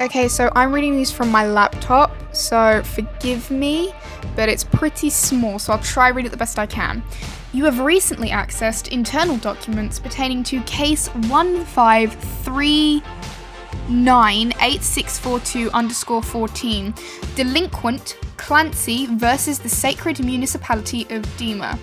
Okay, so I'm reading these from my laptop, so forgive me, but it's pretty small, so I'll try read it the best I can. You have recently accessed internal documents pertaining to case 15398642_14, delinquent Clancy versus the Sacred Municipality of Dema.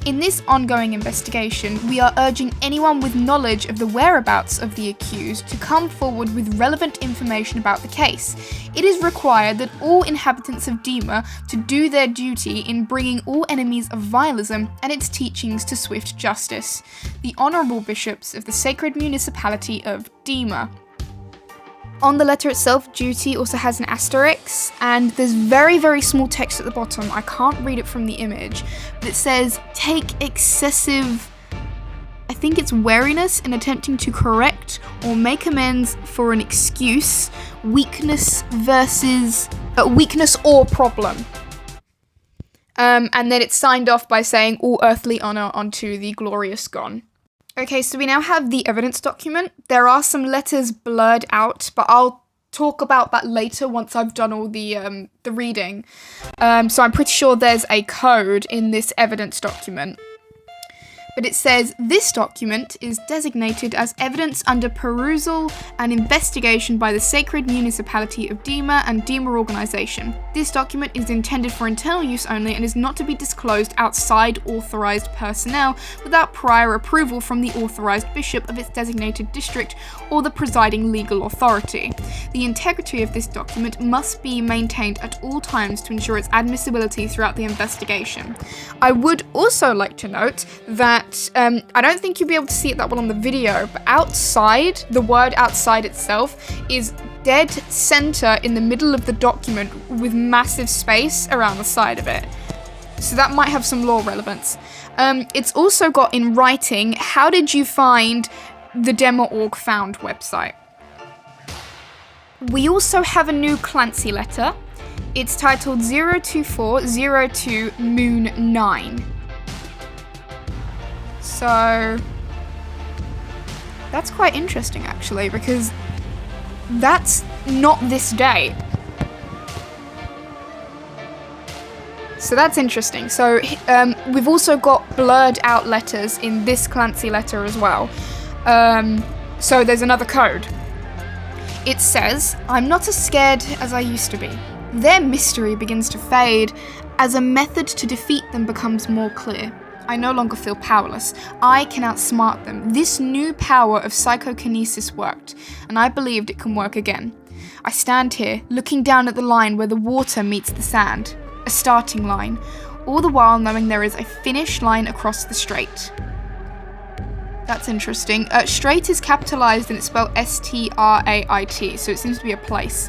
In this ongoing investigation, we are urging anyone with knowledge of the whereabouts of the accused to come forward with relevant information about the case. It is required that all inhabitants of Dema to do their duty in bringing all enemies of vialism and its teachings to swift justice. The Honourable Bishops of the Sacred Municipality of Dema. On the letter itself, duty also has an asterisk, and there's very, very small text at the bottom. I can't read it from the image, but it says, take excessive, I think it's wariness in attempting to correct or make amends for an excuse, weakness or problem. And then it's signed off by saying, all earthly honour unto the glorious gone. Okay, so we now have the evidence document. There are some letters blurred out, but I'll talk about that later once I've done all the reading. So I'm pretty sure there's a code in this evidence document. But it says, this document is designated as evidence under perusal and investigation by the Sacred Municipality of Dema and Dema Organisation. This document is intended for internal use only and is not to be disclosed outside authorised personnel without prior approval from the authorised bishop of its designated district or the presiding legal authority. The integrity of this document must be maintained at all times to ensure its admissibility throughout the investigation. I would also like to note that I don't think you'll be able to see it that well on the video, but outside, the word outside itself is dead center in the middle of the document with massive space around the side of it. So that might have some law relevance. It's also got in writing, how did you find the Dema.org found website? We also have a new Clancy letter. It's titled 02402 Moon 9. So that's quite interesting actually, because that's not this day. So that's interesting. So we've also got blurred out letters in this Clancy letter as well. So there's another code. It says, I'm not as scared as I used to be. Their mystery begins to fade as a method to defeat them becomes more clear. I no longer feel powerless. I can outsmart them. This new power of psychokinesis worked, and I believed it can work again. I stand here, looking down at the line where the water meets the sand. A starting line, all the while knowing there is a finish line across the strait. That's interesting. Strait is capitalized and it's spelled S-T-R-A-I-T, so it seems to be a place.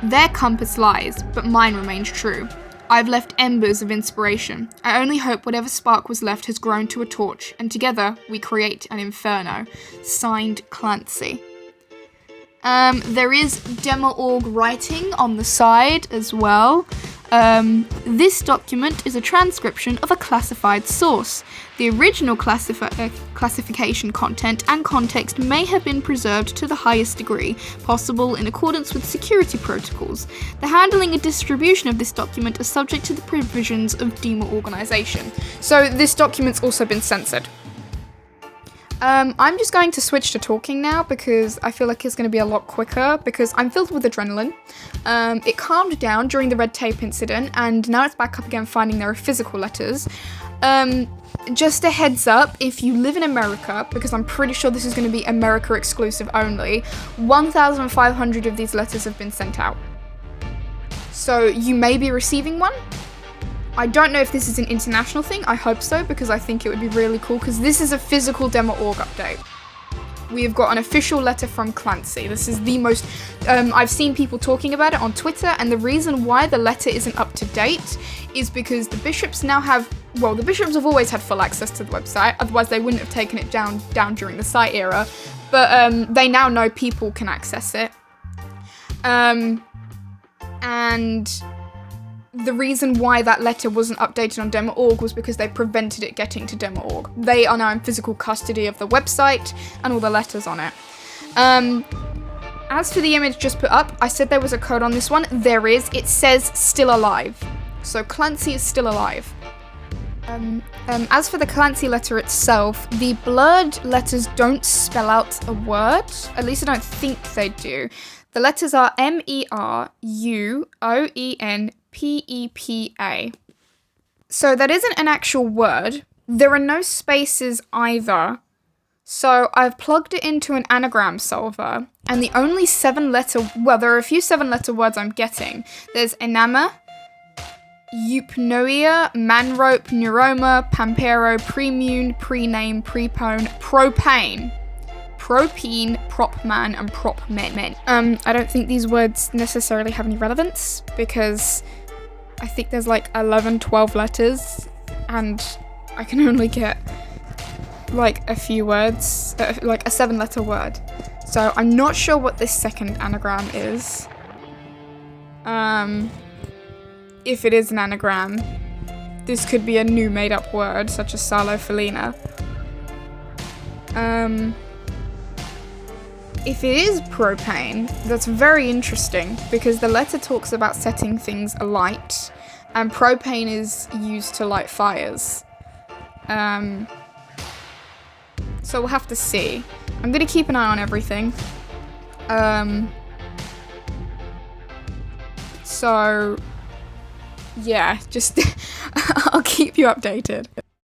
Their compass lies, but mine remains true. I've left embers of inspiration. I only hope whatever spark was left has grown to a torch, and together we create an inferno. Signed, Clancy. There is Dema.org writing on the side as well. This document is a transcription of a classified source. The original classification content and context may have been preserved to the highest degree possible in accordance with security protocols. The handling and distribution of this document is subject to the provisions of Dema Organisation. So this document's also been censored. I'm just going to switch to talking now because I feel like it's going to be a lot quicker because I'm filled with adrenaline. It calmed down during the red tape incident and now it's back up again finding there are physical letters. Just a heads up, if you live in America, because I'm pretty sure this is going to be America exclusive only, 1,500 of these letters have been sent out. So you may be receiving one. I don't know if this is an international thing. I hope so, because I think it would be really cool, because this is a physical Dema.org update. We have got an official letter from Clancy. This is the most... I've seen people talking about it on Twitter, and the reason why the letter isn't up to date is because the bishops now have... Well, the bishops have always had full access to the website, otherwise they wouldn't have taken it down during the site era, but they now know people can access it. And the reason why that letter wasn't updated on Dema.org was because they prevented it getting to Dema.org. They are now in physical custody of the website and all the letters on it. As for the image just put up, I said there was a code on this one. There is. It says still alive. So Clancy is still alive. As for the Clancy letter itself, the blurred letters don't spell out a word. At least I don't think they do. The letters are MERUOENPEPA. So that isn't an actual word. There are no spaces either. So I've plugged it into an anagram solver, and the only 7-letter, well, there are a few 7-letter words I'm getting. There's enama, eupnoia, manrope, neuroma, pampero, premune, prename, prepone, propane, propene, propman, and propmen. I don't think these words necessarily have any relevance because I think there's like 11, 12 letters and I can only get like a few words, like a 7-letter word. So I'm not sure what this second anagram is. If it is an anagram, this could be a new made-up word, such as salofelina. If it is propane, that's very interesting because the letter talks about setting things alight, and propane is used to light fires. So we'll have to see. I'm gonna keep an eye on everything. So yeah, just I'll keep you updated.